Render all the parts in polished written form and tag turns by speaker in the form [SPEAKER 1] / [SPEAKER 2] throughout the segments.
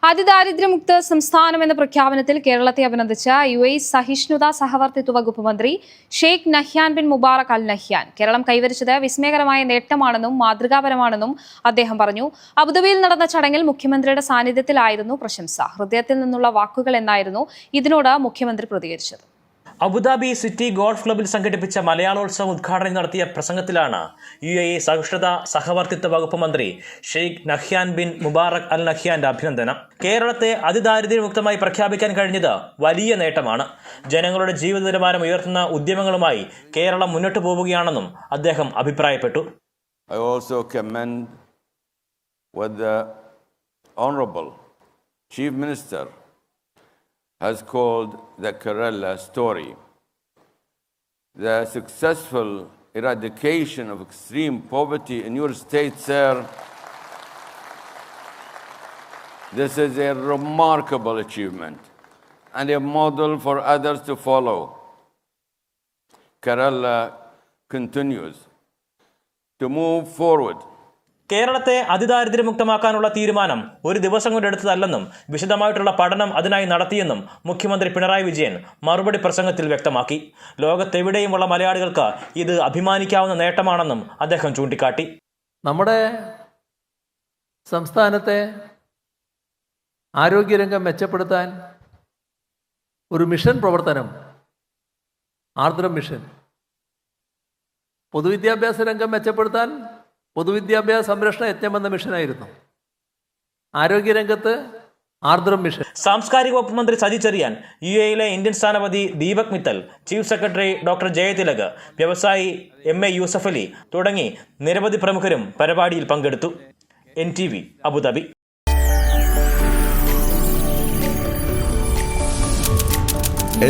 [SPEAKER 1] അതിദാരിദ്ര്യമുക്ത സംസ്ഥാനം എന്ന പ്രഖ്യാപനത്തിൽ കേരളത്തെ അഭിനന്ദിച്ച UAE സഹിഷ്ണുതാ സഹവർത്തിത്വ വകുപ്പ് മന്ത്രി Sheikh Nahyan bin Mubarak al Nahyan Keralam കൈവരിച്ചത് വിസ്മയകരമായ നേട്ടമാണെന്നും മാതൃകാപരമാണെന്നും അദ്ദേഹം പറഞ്ഞു. അബുദാബിയിൽ നടന്ന ചടങ്ങിൽ മുഖ്യമന്ത്രിയുടെ സാന്നിധ്യത്തിലായിരുന്നു പ്രശംസ. ഹൃദയത്തിൽ നിന്നുള്ള വാക്കുകൾ എന്നായിരുന്നു ഇതിനോട് മുഖ്യമന്ത്രി പ്രതികരിച്ചത്.
[SPEAKER 2] അബുദാബി സിറ്റി ഗോൾഫ് ക്ലബ്ബിൽ സംഘടിപ്പിച്ച മലയാളോത്സവം ഉദ്ഘാടനം നടത്തിയ പ്രസംഗത്തിലാണ് UAE സഹിഷ്ണുതാ സഹവർത്തിത്വ വകുപ്പ് മന്ത്രി ഷെയ്ഖ് നഹ്യാൻ ബിൻ മുബാറക് അൽ നഹ്യാന്റെ അഭിനന്ദനം. കേരളത്തെ അതിദാരിദ്ര്യമുക്തമായി പ്രഖ്യാപിക്കാൻ കഴിഞ്ഞത് വലിയ നേട്ടമാണ്. ജനങ്ങളുടെ ജീവിത നിലവാരം ഉയർത്തുന്ന ഉദ്യമങ്ങളുമായി കേരളം മുന്നോട്ട് പോവുകയാണെന്നും അദ്ദേഹം അഭിപ്രായപ്പെട്ടു.
[SPEAKER 3] I also commend what the Honorable Chief Minister has called the Kerala story. The successful eradication of extreme poverty in your state, sir. This is a remarkable achievement and a model for others to follow. Kerala continues to move forward.
[SPEAKER 2] കേരളത്തെ അതിദാരിദ്ര്യമുക്തമാക്കാനുള്ള തീരുമാനം ഒരു ദിവസം കൊണ്ടെടുത്തതല്ലെന്നും വിശദമായിട്ടുള്ള പഠനം അതിനായി നടത്തിയെന്നും മുഖ്യമന്ത്രി പിണറായി വിജയൻ മറുപടി പ്രസംഗത്തിൽ വ്യക്തമാക്കി. ലോകത്തെവിടെയുമുള്ള മലയാളികൾക്ക് ഇത് അഭിമാനിക്കാവുന്ന നേട്ടമാണെന്നും അദ്ദേഹം ചൂണ്ടിക്കാട്ടി.
[SPEAKER 4] നമ്മുടെ സംസ്ഥാനത്തെ ആരോഗ്യരംഗം മെച്ചപ്പെടുത്താൻ ഒരു മിഷൻ പ്രവർത്തനം, ആർദ്രം മിഷൻ. പൊതുവിദ്യാഭ്യാസ രംഗം മെച്ചപ്പെടുത്താൻ പൊതുവിദ്യാഭ്യാസ സംരക്ഷണ യജ്ഞം എന്ന മിഷനായിരുന്നു. ആരോഗ്യരംഗത്ത് ആർദ്രം മിഷൻ.
[SPEAKER 2] സാംസ്കാരിക വകുപ്പ് മന്ത്രി സജി ചെറിയാൻ, UAE ഇന്ത്യൻ സ്ഥാനപതി Deepak Mittal, chief secretary doctor Jayathilak, വ്യവസായി MA യൂസഫ് അലി തുടങ്ങി നിരവധി പ്രമുഖരും പരിപാടിയിൽ പങ്കെടുത്തു. NTV Abu Dhabi.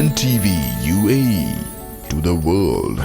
[SPEAKER 5] NTV UAE to the world.